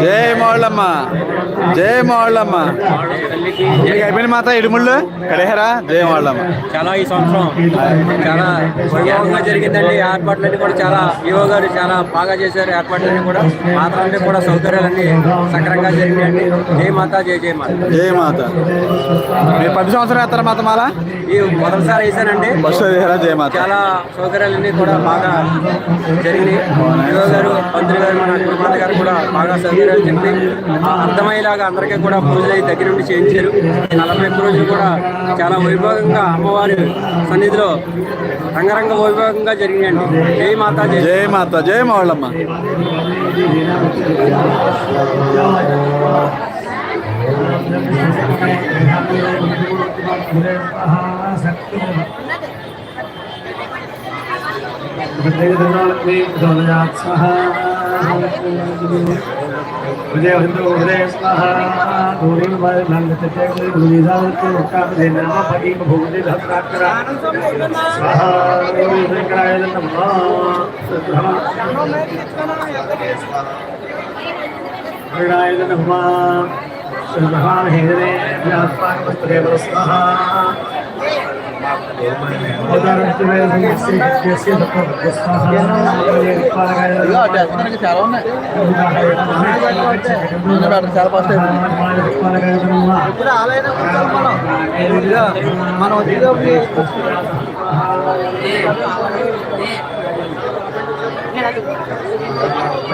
జై మోళ్ళమ్మ, జై మోళ్ళమ్మ. అయిపోయిన మాత ఇడుముళ్ళు కడేహరా. జై మోళ్ళమ్మ. చాలా ఈ సంవత్సరం చాలా వైభవంగా జరిగిందండి. ఏర్పాట్లన్నీ కూడా చాలా ఈవో గారు చాలా బాగా చేశారు. ఏర్పాట్లన్నీ కూడా మాత్రాలన్నీ కూడా సౌకర్యాలన్నీ సక్రంగా జరిగినాయండి. జై మాత, జై జై మాత. జై మాత. మీరు 10 సంవత్సరాలు వేస్తారా మాత మాల? ఈ మొదటిసారి వేసానండి. జై మాత. చాలా సౌకర్యాలన్నీ కూడా బాగా జరిగినాయి. ఈవో గారు, మంత్రి గారు, మన కుటుంబాల గారు కూడా బాగా సౌకర్యాలు చెప్పి అర్థమయ్యేలాగా అందరికీ కూడా పూజలు అయితే దగ్గర నుండి చేయించారు. 41 రోజులు కూడా చాలా వైభవంగా అమ్మవారి సన్నిధిలో రంగరంగ వైభవంగా జరిగినాయండి. జై మాత, జై మాత, జై మోళ్ళమ్మ. చాలా ఉన్నాయి. మనం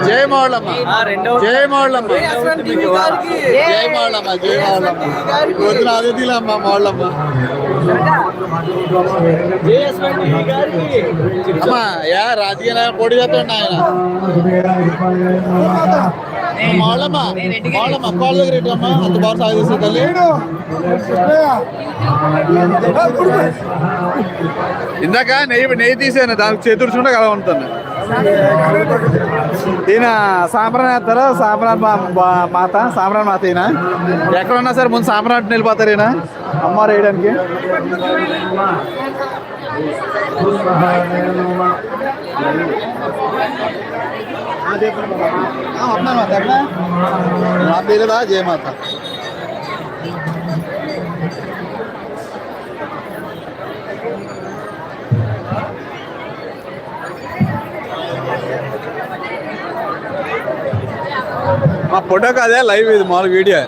జై మోళ్ళమ్మ, జై మోళ్ళమ్మ, జై మోళ్ళమ్మ, జై మోళ్ళమ్మ. రోజున అతిథిలమ్మ మోళ్ళమ్మ. అమ్మా యా రాజకీయ పొడి చేస్తాడు ఆయన. మోళ్ళమ్మ, మోళ్ళమ్మ కాళ్ళ దగ్గర ఇట్టమ్మా. అంత బాగా సాగు చేసే తల్లి. ఇందాక నెయ్యి తీసాను, దానికి చేతుర్చుంటే కల ఉంటాను. ఈయన సాంబ్రాన్ వేస్తారు. సాంబ్రాన్ మాత, సాంబ్రాన్ మాత. ఈయన ఎక్కడున్నా సరే ముందు సాంబ్రాన్ వెళ్ళిపోతారు. ఈయన అమ్మవారు వేయడానికి. మా పేరుదా జయ మాత. మా ఫోటో కాదే, లైవ్ ఇది మామూలు వీడియో.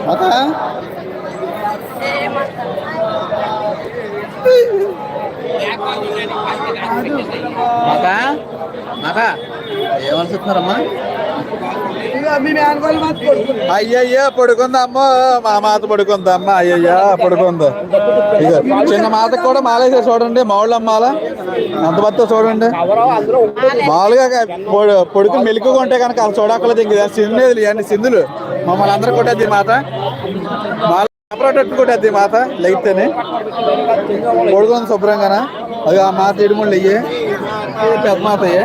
మాత మాత మాత ఏమనుకుంటున్నారమ్మా? అయ్యయ్యా పడుకుందమ్మా, మా మాత పడుకుందమ్మా. అయ్యయ్యా పడుకుందా. ఇక చిన్న మాతకు కూడా మాలేసే చూడండి. మౌళ్ళమ్మాల అంత బత్త చూడండి. మామూలుగా పొడుకుని మెలుకుగా ఉంటే కనుక అలా చూడక్కలేదు. ఇంక సింధులు ఇవన్నీ సింధులు మమ్మల్ని అందరూ కొట్టేది మాత. మాలట్టు కొట్టేది మాత లెగితేనే. పడుకుంది శుభ్రంగానా. అది ఆ మాత ఇడుముళ్ళు అయ్యే పెద్ద మాత అయ్యే.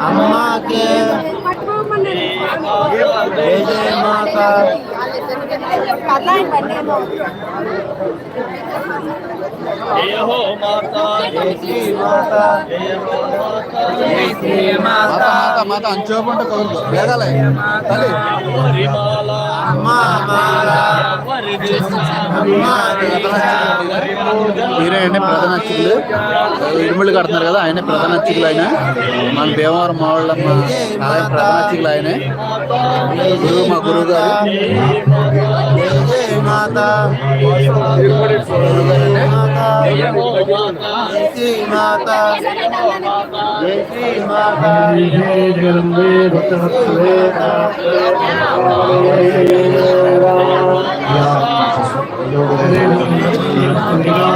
అమ్మాకే జయ మాత. మాత అంచోపుంటే కౌరులు వేగాలి తల్లి. మీరే ప్రధాన అర్చకులు. ఇరుముళ్ళు కడుతున్నారు కదా, ఆయనే ప్రధాన అర్చకులు. ఆయన మన భీమవరం మావళ్ళమ్మ ఆలయ ప్రధాన అర్చకులు ఆయనే. గురువు మా గురువు గారు. మాత